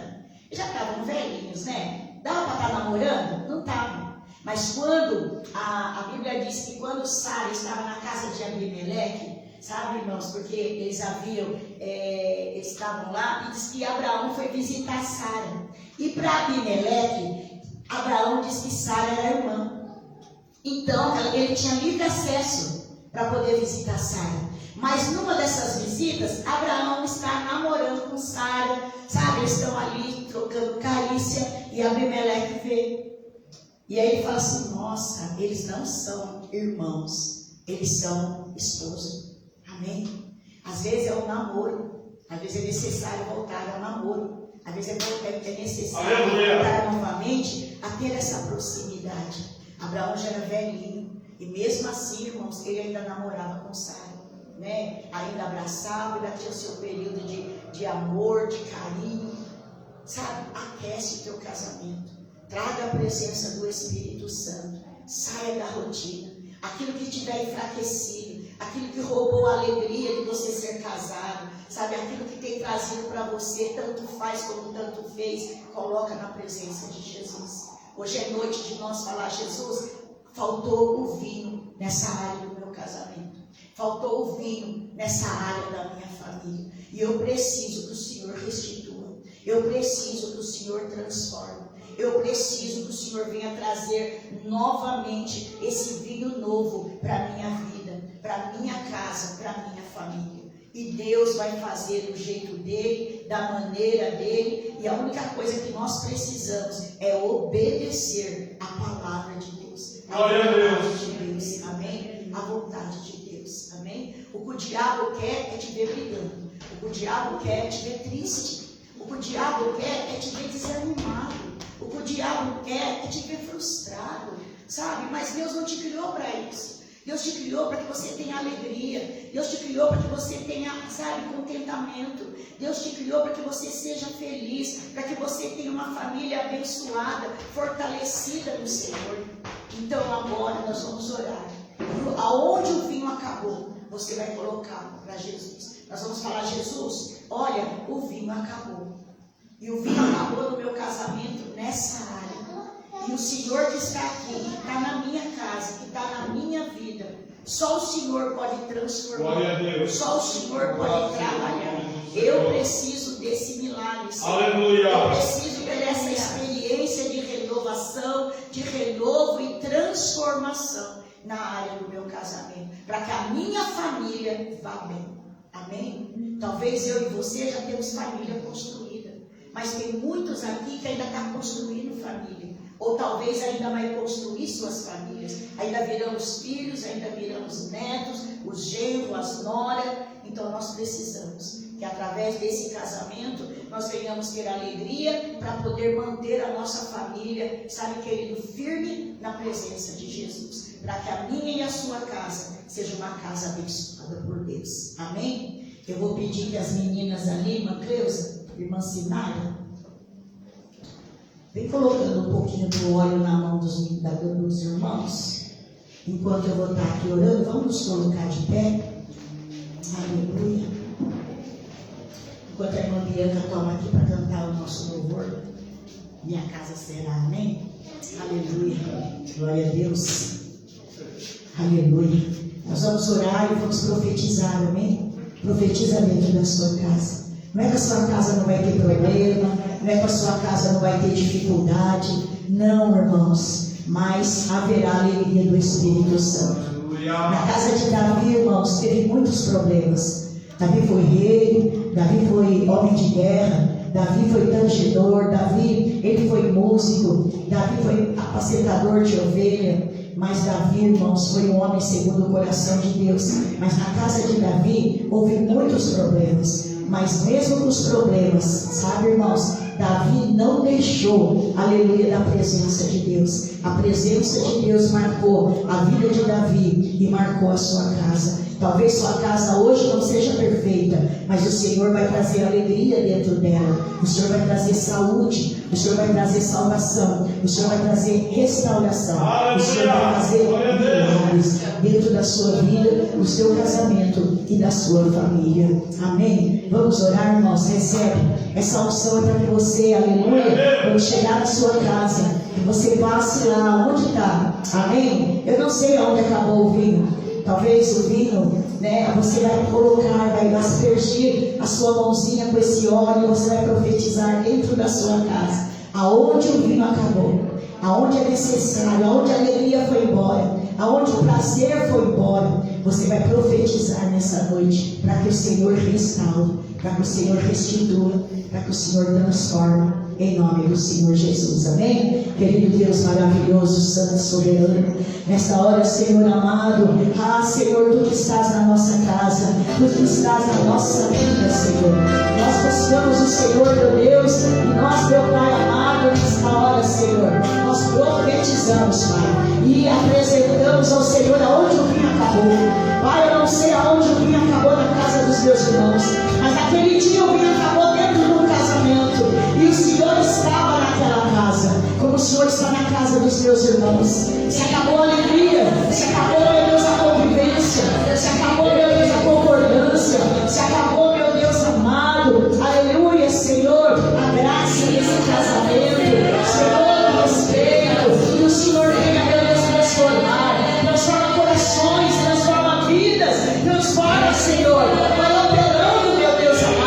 Eles já estavam velhinhos, né? Dava para estar namorando? Não estava. Mas quando, a Bíblia diz que quando Sara estava na casa de Abimeleque, sabe, irmãos, porque eles estavam lá, e diz que Abraão foi visitar Sara. E para Abimeleque, Abraão disse que Sara era irmã. Então, ele tinha livre acesso para poder visitar Sara. Mas numa dessas visitas, Abraão está namorando com Sara, sabe? Eles estão ali trocando carícia e Abimeleque vê. E aí ele fala assim, nossa, eles não são irmãos, eles são esposos. Amém? Às vezes é um namoro, às vezes é necessário voltar ao namoro, às vezes é necessário voltar novamente a ter essa proximidade. Abraão já era velhinho, e mesmo assim, irmãos, ele ainda namorava com Sara. Né? Ainda abraçava, ainda tinha o seu período de amor, de carinho, sabe? Aquece o teu casamento, traga a presença do Espírito Santo, saia da rotina, aquilo que tiver enfraquecido, aquilo que roubou a alegria de você ser casado, sabe? Aquilo que tem trazido para você, tanto faz como tanto fez, coloca na presença de Jesus. Hoje é noite de nós falar, Jesus, faltou o vinho nessa área do meu casamento. Faltou o vinho nessa área da minha família. E eu preciso que o Senhor restitua. Eu preciso que o Senhor transforme. Eu preciso que o Senhor venha trazer novamente esse vinho novo para a minha vida, para a minha casa, para a minha família. E Deus vai fazer do jeito dele, da maneira dele. E a única coisa que nós precisamos é obedecer a palavra de Deus. Glória a Deus. De Deus. Amém? A vontade de Deus. Amém? O que o diabo quer é te ver brigando. O que o diabo quer é te ver triste. O que o diabo quer é te ver desanimado. O que o diabo quer é te ver frustrado. Sabe? Mas Deus não te criou para isso. Deus te criou para que você tenha alegria. Deus te criou para que você tenha, sabe, contentamento. Deus te criou para que você seja feliz, para que você tenha uma família abençoada, fortalecida no Senhor. Então agora nós vamos orar. Aonde o vinho acabou, você vai colocar para Jesus. Nós vamos falar: Jesus, olha, o vinho acabou. E o vinho acabou no meu casamento nessa área. E o Senhor que está aqui, que está na minha casa, que está na minha vida, só o Senhor pode transformar. Só o Senhor pode trabalhar. Eu preciso desse milagre, Senhor. Aleluia. Eu preciso dessa experiência de renovação, de renovo e transformação na área do meu casamento, para que a minha família vá bem. Amém? Talvez eu e você já temos família construída, mas tem muitos aqui que ainda estão construindo família. Ou talvez ainda vai construir suas famílias. Ainda virão os filhos, ainda virão os netos, os genros, as noras. Então nós precisamos que através desse casamento nós venhamos ter alegria para poder manter a nossa família, sabe, querido, firme na presença de Jesus. Para que a minha e a sua casa seja uma casa abençoada por Deus. Amém? Eu vou pedir que as meninas ali, irmã Cleusa, irmã Sinara, vem colocando um pouquinho do óleo na mão dos irmãos. Enquanto eu vou estar aqui orando, vamos nos colocar de pé. Aleluia. Enquanto a irmã Bianca toma aqui para cantar o nosso louvor, minha casa será, amém? Aleluia. Glória a Deus. Aleluia. Nós vamos orar e vamos profetizar, amém? Profetiza dentro da sua casa. Não é que a sua casa não vai ter problema, não é que a sua casa não vai ter dificuldade. Não, irmãos, mas haverá alegria do Espírito Santo. Na casa de Davi, irmãos, teve muitos problemas. Davi foi rei, Davi foi homem de guerra, Davi foi tangedor, Davi, ele foi músico, Davi foi apacentador de ovelha. Mas Davi, irmãos, foi um homem segundo o coração de Deus. Mas na casa de Davi houve muitos problemas. Mas mesmo com os problemas, sabe, irmãos, Davi não deixou, aleluia, da presença de Deus. A presença de Deus marcou a vida de Davi e marcou a sua casa. Talvez sua casa hoje não seja perfeita, mas o Senhor vai trazer alegria dentro dela. O Senhor vai trazer saúde, o Senhor vai trazer salvação, o Senhor vai trazer restauração, o Senhor vai trazer milagres dentro da sua vida, do seu casamento e da sua família. Amém? Vamos orar, irmãos. Recebe. Essa unção é para que você, aleluia, quando chegar na sua casa, que você passe lá onde está. Amém? Eu não sei onde acabou o vinho. Talvez o vinho, né, você vai colocar, vai aspergir a sua mãozinha com esse óleo, você vai profetizar dentro da sua casa. Aonde o vinho acabou, aonde é necessário, aonde a alegria foi embora, aonde o prazer foi embora, você vai profetizar nessa noite, para que o Senhor restaure, para que o Senhor restitua, para que o Senhor transforme, em nome do Senhor Jesus. Amém? Querido Deus maravilhoso, santo, soberano, nesta hora, Senhor amado, Senhor, Tu que estás na nossa casa, Tu que estás na nossa vida, Senhor, nós buscamos o Senhor, meu Deus, e nós, meu Pai amado, nesta hora, Senhor, nós profetizamos, Pai, e apresentamos ao Senhor aonde o vinho acabou. Pai, eu não sei aonde o vinho acabou na casa dos meus irmãos, mas naquele dia o vinho acabou dentro de um casamento, e o Senhor estava naquela casa, como o Senhor está na casa dos meus irmãos. Se acabou a alegria, se acabou, meu Deus, a convivência, se acabou, meu Deus, a concordância, se acabou, meu Deus amado, aleluia, Senhor, a graça desse casamento, Senhor, o respeito, e o Senhor venha, meu Deus, transforma corações, transforma vidas, transforma, Senhor, vai operando, meu Deus amado.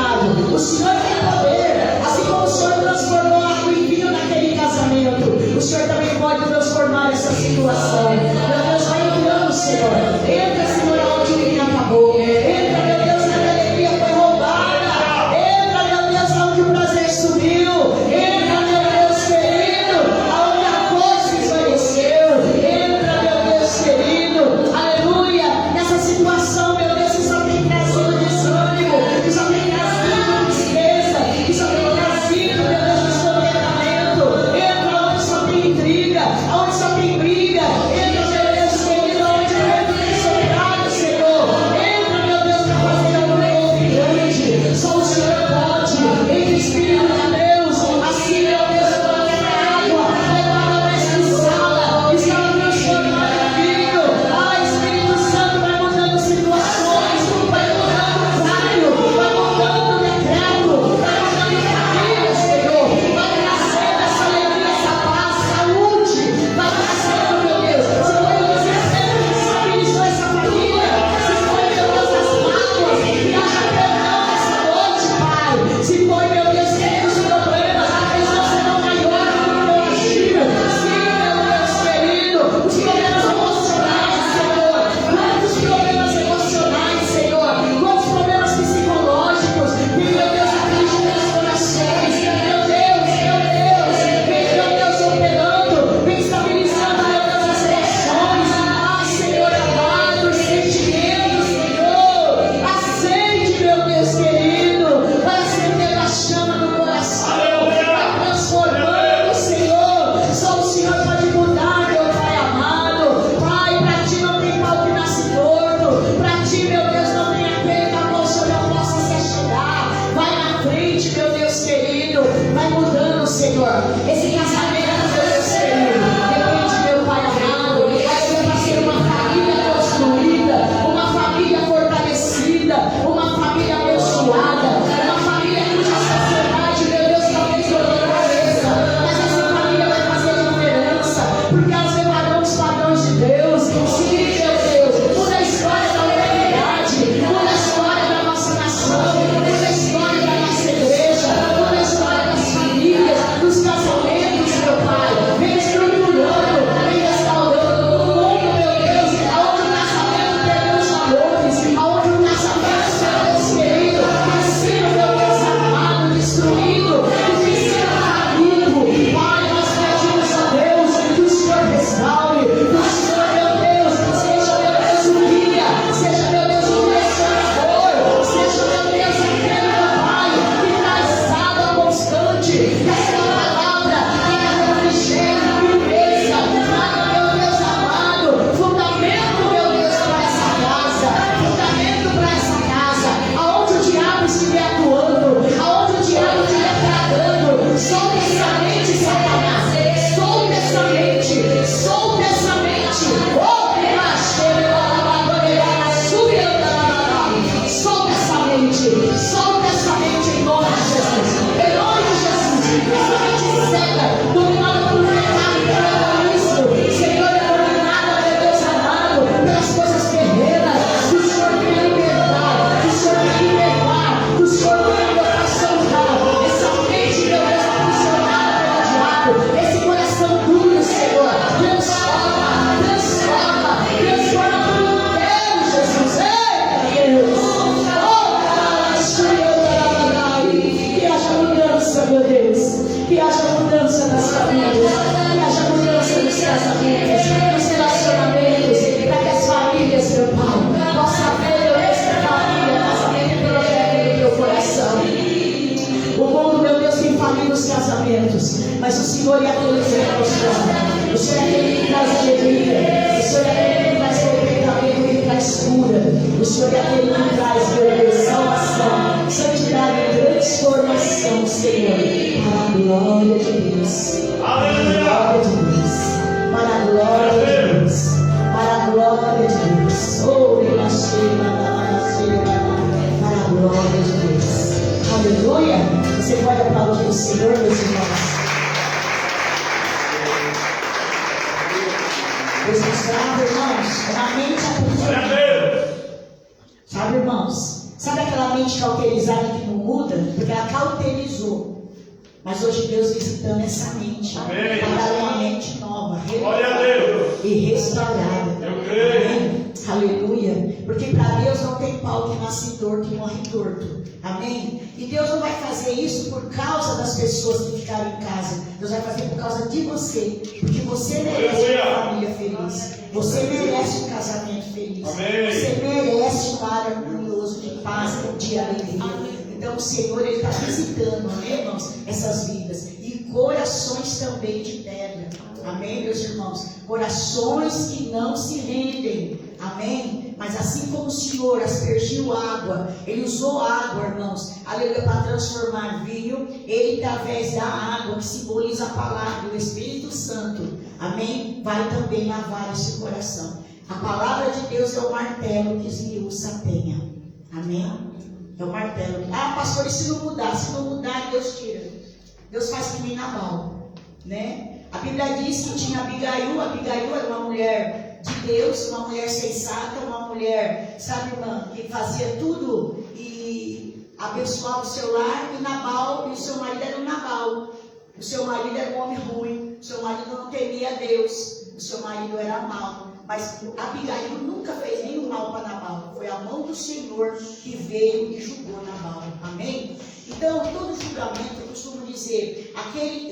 Só o Senhor pode. Em Espírito de Deus, assim, meu Deus, toda a água, levada nessa sala, está transformando vinho. Ah, Espírito Santo, vai mudando situações, vai mudando raio, vai mudando decreto, vai mudando família, Senhor. Vai trazendo essa alegria, essa paz, saúde. Vai trazendo, meu Deus. Se foi o desespero que estabilizou essa família, se foi, meu Deus, as mágoas, que haja perdão nessa noite, Pai. Se foi, meu Deus, os problemas, eles não serão maiores do que eu agir. Sim, meu Deus querido, os problemas emocionais, Senhor. Quantos problemas emocionais, Senhor. Quantos problemas psicológicos. Que, meu Deus, afligem meus corações. Meu Deus, vem, meu Deus, operando, vem estabilizando, meu Deus, as emoções. Ah, Senhor amado, os sentimentos, Senhor. Acende, meu Deus querido, vai acender a chama do coração, vai transformando, Senhor. Só o Senhor pode mudar, meu Pai amado. Pai, para ti não tem pau que nasce torto, para ti, meu Deus, não tem aquele que a mão só não possa se achegar. Vai na frente, meu Deus querido, vai mudando, Senhor. Esse casamento, meu Deus querido, depende, meu Pai amado, vai ser para ser uma família construída, uma família fortalecida, uma família abençoada, uma família cuja sociedade, meu Deus, talvez não conheça, mas essa família vai fazer diferença, porque elas levarão os padrões de Deus. Sim, meu Deus, muda a história da humanidade, muda a história da nossa nação, muda a história da nossa igreja, muda a história das famílias, dos casamentos, meu Pai. Vem estruturando, vem restaurando o mundo, meu Deus, aonde o casamento perdeu os valores, aonde o casamento, meu Deus querido, tem sido, meu Deus amado, destruído, e tem sido falido. Pai, nós pedimos a Deus que o Senhor restaure, que o Senhor, meu Deus, seja, meu Deus, o guia, seja, meu Deus, o direcionador, seja, meu Deus, aquele, meu Pai, que traz água constante, que a sua palavra tenha refrigério, firmeza, traga, meu Deus amado, fundamento, meu Deus, para essa casa, fundamento para essa casa, aonde o diabo estiver atuando, aonde o diabo estiver tratando, solte essa mente, Satanás, solte essa mente, solte essa mente, oh, solta essa mente em nome de Jesus, em nome de Jesus, essa mente cega, dominada pelo pecado e pelo egoísmo, Senhor, é dominada, meu Deus amado, pelas coisas terrenas, que o Senhor venha libertar, que o Senhor venha libertar, que o Senhor venha, meu Pai, soltar essa mente, meu Deus, aprisionada pelo diabo, esse coração duro, Senhor, transforma por Deus, Jesus, ei, Deus. Que haja mudança, meu Deus. Que haja mudança nas famílias. Que haja mudança nos casamentos, nos relacionamentos. Para que as famílias, meu Pai, possam ver, meu Deus, que família, casamento e projeto no teu coração. O mundo, meu Deus, tem falido os casamentos, mas o Senhor é aquele que transforma. O Senhor é aquele que traz alegria. O Senhor é aquele que traz contentamento, que traz cura. O Senhor é aquele que traz, meu Deus, salvação, santidade e transformação, Senhor, para a glória de Deus. Para a glória de Deus. Para a glória de Deus. Para a glória de Deus. Oh, para a glória de Deus. Aleluia. Você pode aplaudir o Senhor, meus irmãos. Deus nos trava, irmãos, uma mente aprisionada. Sabe, irmãos? Sabe aquela mente cauterizada que não muda? Porque ela cauterizou. Mas hoje Deus visitando essa mente. Para dar uma mente nova, renovada e restaurada. Eu creio. Amém? Aleluia. Porque para Deus não tem pau que nasce torto e morre torto. Amém? E Deus não vai fazer isso por causa das pessoas que ficaram em casa. Deus vai fazer por causa de você. Porque você merece uma família feliz. Você merece um casamento feliz. Amém. Você merece um lar harmonioso de paz, de alegria. Então o Senhor, Ele está visitando, amém, irmãos, essas vidas. E corações também de pedra. Amém, meus irmãos? Corações que não se rendem. Amém? Mas assim como o Senhor aspergiu água, Ele usou água, irmãos. aleluia, para transformar vinho, ele, através da água, que simboliza a palavra do Espírito Santo, amém, vai também lavar esse coração. A palavra de Deus é o martelo que esmiuça a penha, amém? É o martelo. Ah, pastor, e se não mudar? Se não mudar, Deus tira. Deus faz que nem Nabal, né? A Bíblia diz que tinha Abigail. Abigail era uma mulher de Deus, uma mulher sensata, uma mulher, sabe, irmã, que fazia tudo e abençoava o seu lar. E Nabal, e o seu marido era um Nabal. O seu marido era um homem ruim. O seu marido não temia Deus. O seu marido era mau. Mas Abigail nunca fez nenhum mal para Nabal. Foi a mão do Senhor que veio e julgou Nabal. Amém? Então, todo julgamento, eu costumo dizer,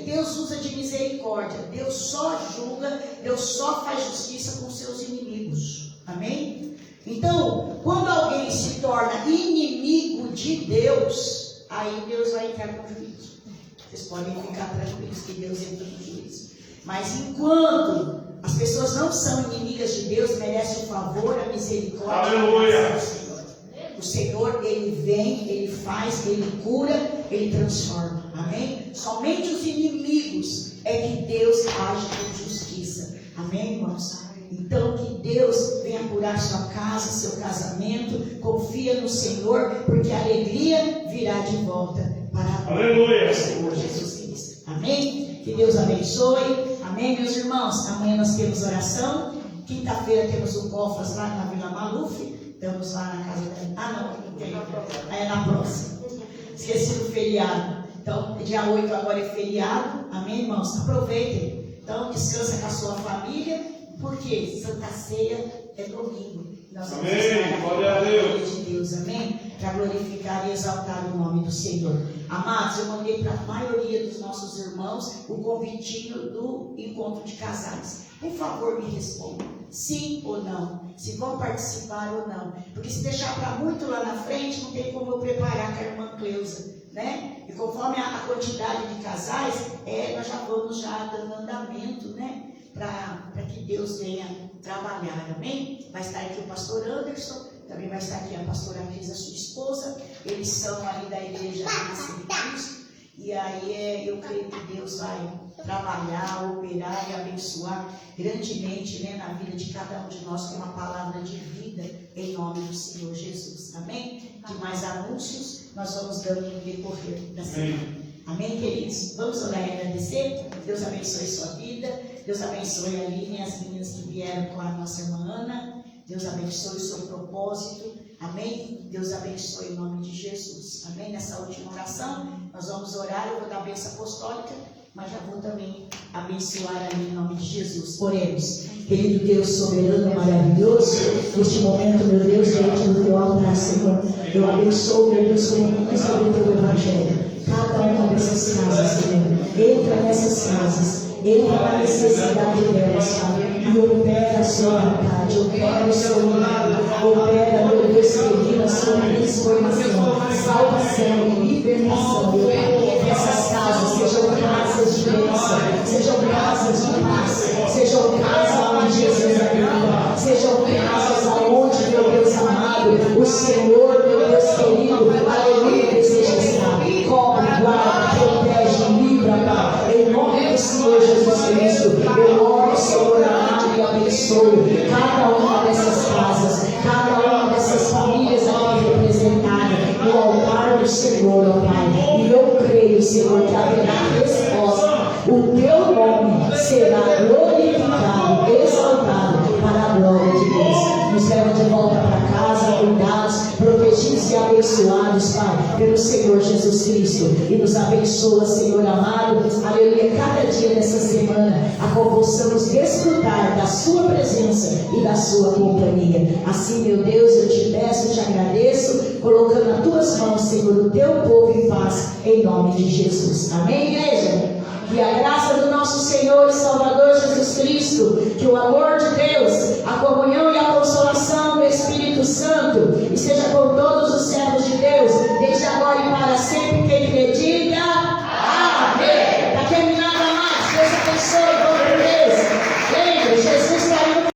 Deus usa de misericórdia. Deus só julga, Deus só faz justiça com seus inimigos. Amém? Então, quando alguém se torna inimigo de Deus, aí Deus vai entrar com juízo. Vocês podem ficar tranquilos que Deus entra com juízo. Mas enquanto as pessoas não são inimigas de Deus, merecem o favor, a misericórdia. Aleluia! O Senhor, Ele vem, Ele faz, Ele cura, Ele transforma. Amém? Somente os inimigos é que Deus age com justiça. Amém, irmãos? Então, que Deus venha curar sua casa, seu casamento. Confia no Senhor, porque a alegria virá de volta para a glória do Senhor Jesus Cristo. Amém? Que Deus abençoe. Amém, meus irmãos? Amanhã nós temos oração. Quinta-feira temos o Cofras lá na Vila Maluf. Estamos lá na casa da... Ah, não tem. É na próxima. Esqueci do feriado. Então, dia 8 agora é feriado. Amém, irmãos? Aproveitem. Então, descansa com a sua família. Porque Santa Ceia é domingo. Nós vamos amém. Glória a Deus. De Deus, amém? Para glorificar e exaltar o nome do Senhor. Amados, eu mandei para a maioria dos nossos irmãos o convitinho do encontro de casais. Por favor, me respondam. Sim ou não? Se vão participar ou não. Porque se deixar para muito lá na frente, não tem como eu preparar com a irmã Cleusa, né? E conforme a quantidade de casais, nós já vamos já dando andamento, né? Para que Deus venha trabalhar, amém? Vai estar aqui o pastor Anderson, também vai estar aqui a pastora Cris, a sua esposa. Eles são ali da igreja de Cristo. E aí eu creio que Deus vai trabalhar, operar e abençoar grandemente, né, na vida de cada um de nós com uma palavra de vida em nome do Senhor Jesus. Amém? De mais anúncios nós vamos dando no decorrer da semana. Amém, queridos? Vamos orar e agradecer. Deus abençoe sua vida. Deus abençoe a Aline e as meninas que vieram com a nossa irmã Ana. Deus abençoe o seu propósito. Amém? Deus abençoe em nome de Jesus. Amém? Nessa última oração, nós vamos orar. Eu vou dar a bênção apostólica, mas já vou também abençoar ali em nome de Jesus. Oremos. Querido Deus soberano, maravilhoso, neste momento, meu Deus, diante do teu altar, Senhor, eu abençoo, meu Deus, com o sobre o teu evangelho. Cada uma dessas casas, Senhor, entra nessas casas, entra na necessidade delas, Pai, e opera a sua vontade, opera o seu milagre, opera, meu Deus, querido, a sua transformação, salvação e libertação, meu Pai. Essas casas sejam casas de bênção, sejam casas de paz, sejam casas onde Jesus habita, sejam casas aonde, meu Deus amado, o Senhor, meu Deus querido, aleluia, deseja estar. Cobre, guarda, protege, livra, Pai, em nome do Senhor Jesus Cristo. Eu oro, Senhor amado, e abençoe cada uma dessas casas, cada uma dessas famílias aqui representadas no altar do Senhor, ó Pai. E eu creio, Senhor, que haverá resposta. O teu nome será glorificado, exaltado para a glória de Deus. Nos leva de volta para casa, cuidados, protegidos e abençoados, Pai, pelo Senhor Jesus Cristo. E nos abençoa, Senhor amado, aleluia, cada dia dessa semana, a qual possamos desfrutar da sua presença e da sua companhia. Assim, meu Deus, eu te peço, te agradeço, colocando nas tuas mãos, Senhor, o teu povo em paz, em nome de Jesus. Amém, igreja? Que a graça do nosso Senhor e Salvador Jesus Cristo, que o amor de Deus, a comunhão e a consolação do Espírito Santo esteja com todos os servos de Deus,